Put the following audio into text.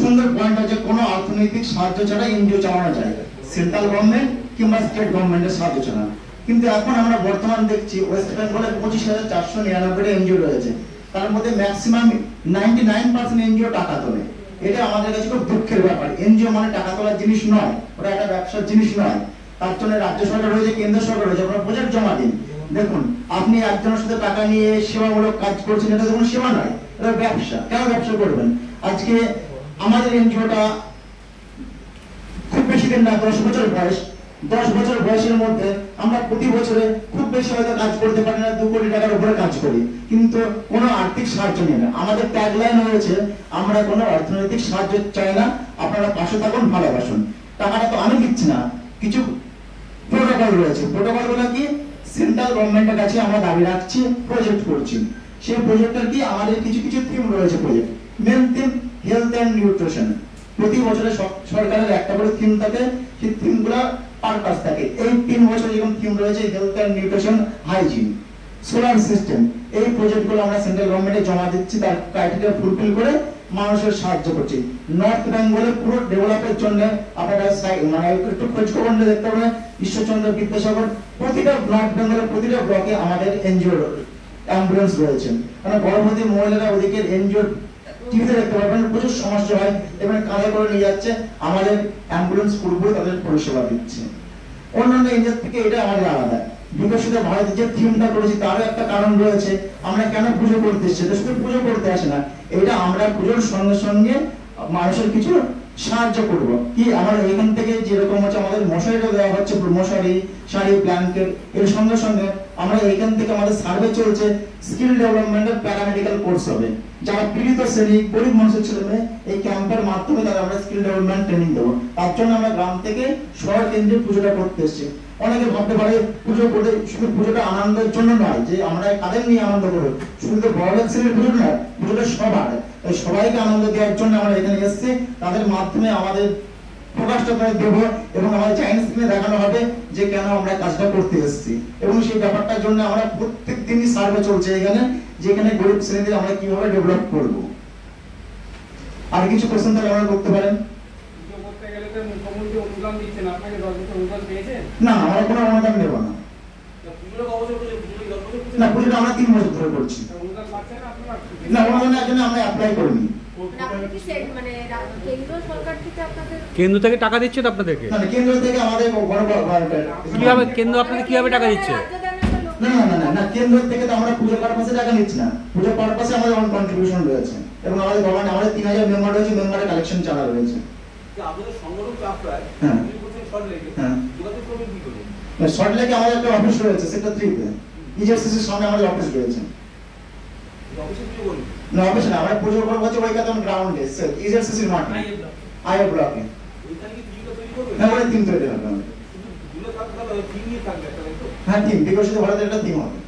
সুন্দর পয়েন্ট আছে, কোনো অর্থনৈতিক সাহায্য ছাড়া এনজিও চালানো যায়, সেন্ট্রাল গভর্নমেন্ট কিংবা স্টেট গভর্নমেন্টের সাহায্য ছাড়া। কিন্তু এখন আমরা বর্তমান দেখছি ওয়েস্ট বেঙ্গলে 25,499 এনজিও রয়েছে, তার মধ্যে ম্যাক্সিমাম 99% এনজিও টাকা তোলে। এটা আমাদের কাছে খুব দুঃখের ব্যাপার। এনজিও মানে টাকা তোলার জিনিস নয়, ওটা একটা ব্যবসার জিনিস নয়। তার জন্য রাজ্য সরকার রয়েছে, কেন্দ্র সরকার রয়েছে, আপনারা প্রজেক্ট জমা দিন। দেখুন, আপনি একজনের সাথে টাকা নিয়ে সেবামূলক কাজ করছেন, এটা তো কোনো সেবা নয়, এটা ব্যবসা। কেন ব্যবসা করবেন? আজকে আমাদের এনজিওটা খুব বেশি দিন না, 10 বছর বয়স। 10 বছর বয়সের মধ্যে আমরা প্রতি বছরে খুব বেশি হয়তো কাজ করতে পারি না, 2 কোটি টাকার উপরে কাজ করি, কিন্তু কোনো আর্থিক সাহায্য নেই না। আমাদের ট্যাগলাইন হয়েছে, আমরা কোনো অর্থনৈতিক সাহায্য চাই না, আপনারা পাশে থাকুন, ভালোবাসুন। টাকাটা তো আমি দিচ্ছি না, কিছু প্রোটোকল রয়েছে। প্রোটোকলগুলো কি? সেন্ট্রাল গভর্নমেন্টের কাছে আমরা দাবি রাখছি, প্রজেক্ট করছি। সেই প্রজেক্টের কি আমাদের কিছু কিছু থিম রয়েছে। Project main theme health and nutrition. প্রতি বছরে সরকারের একটা করে থিম থাকে, সেই থিমগুলো পারপাস থাকে। এই 3 বছরে যেমন থিম রয়েছে health and nutrition, hygiene, solar system. এই প্রজেক্টগুলো আমরা সেন্ট্রাল গভর্নমেন্টে জমা দিচ্ছি, তার ক্রাইটেরিয়া ফুলফিল করে মানুষের সাহায্য করছি। নর্থ বেঙ্গলে পুরো ডেভেলপের জন্য আপনারা মানে একটু খোঁজ খবর নিয়ে দেখতে পাবেন, ঈশ্বরচন্দ্র বিদ্যাসাগর, প্রতিটা নর্থ বেঙ্গলের প্রতিটা ব্লকে আমাদের এনজিও অ্যাম্বুলেন্স রয়েছে। মানে গর্ভবতী মহিলারা ওদিকে এনজিও টিভিতে দেখতে পাবেন, প্রচুর সমস্যা হয়, এবং কাঁধে করে নিয়ে যাচ্ছে, আমাদের অ্যাম্বুলেন্স পুরোপুরি তাদের পরিষেবা দিচ্ছে। অন্যান্য এনজিও থেকে এটা আমাদের আলাদা। বিকশিত ভারতের যে থিমটা করেছি তারও একটা কারণ রয়েছে। আমরা কেন পুজো করতে এসেছি? শুধু পুজো করতে আসে না, এটা আমরা পুজোর সঙ্গে সঙ্গে মানুষের কিছু সাহায্য করব। কি আমরা এখান থেকে যেরকম হচ্ছে আমাদের মশারিটা দেওয়া হচ্ছে, মশারি, শাড়ি, ব্ল্যাঙ্কেট, এর সঙ্গে সঙ্গে আমরা এখান থেকে আমাদের সার্ভে চলছে, স্কিল ডেভেলপমেন্টের প্যারামেডিক্যাল কোর্স হবে। যারা পীড়িত শ্রেণী, গরিব মানুষের ছেলে মেয়ে, এই ক্যাম্পের মাধ্যমে তারা আমরা স্কিল ডেভেলপমেন্ট ট্রেনিং দেবো। তার জন্য আমরা গ্রাম থেকে শহর কেন্দ্রে পুজোটা করতে এসেছি। অনেকে ভাবতে পারে পুজো করতে শুধু পুজোটা আনন্দের জন্য নয়, যে আমরা কাদের নিয়ে আনন্দ করবো, শুধু বড় শ্রেণীর পুজো নয়, পুজোটা সবার, সবাইকে আনন্দ দেওয়ার জন্য আমরা এখানে এসেছি। তাদের মাধ্যমে আমাদের প্রকাশটা করে দেবো, এবং আমাদের চাইনিজ স্ক্রিনে দেখানো হবে যে কেন আমরা কাজটা করতে এসেছি। এবং সেই ব্যাপারটার জন্য আমরা প্রত্যেক দিনই সার্ভে চলছে এখানে, যেখানে গরিব শ্রেণীদের আমরা কিভাবে ডেভেলপ করবো। আর কিছু কোশ্চেন তাহলে আমরা করতে পারেন? না, আমরা কোনো অনুদান নেব না। না, পুজোটা আমরা 3 বছর ধরে করছি। না, অনুদানের জন্য আমরা অ্যাপ্লাই করিনি। কেন্দ্র থেকে টাকা দিচ্ছে তো আপনাদেরকে? না, কেন্দ্র থেকে আমাদের কিভাবে কেন্দ্র আপনাদের কিভাবে টাকা দিচ্ছে? না না না না, কেন্দ্র থেকে তো আমরা পুজো পারপাসে টাকা নিচ্ছি না। পুজো পারপাসে আমাদের অন কন্ট্রিবিউশন রয়েছে, এবং আমাদের গভর্নমেন্ট আমাদের 3000 মেম্বার রয়েছে, মেম্বারের কালেকশন চালা রয়েছে। আপনাদের সংগঠন তো আপনারা শর্ট লেগে আমাদের একটা অফিস রয়েছে, সেক্টর 3 তে ইজেসিসির সামনে আমাদের অফিস রয়েছে। না, অফিস না, আমরা পুজো করব হচ্ছে ওই কাতন গ্রাউন্ডে, ইজেসিসির মাঠে, আইএ ব্লকে। হ্যাঁ, ওই টিম তৈরি হবে। হ্যাঁ, টিম বিকশিত ভারতের একটা টিম হবে।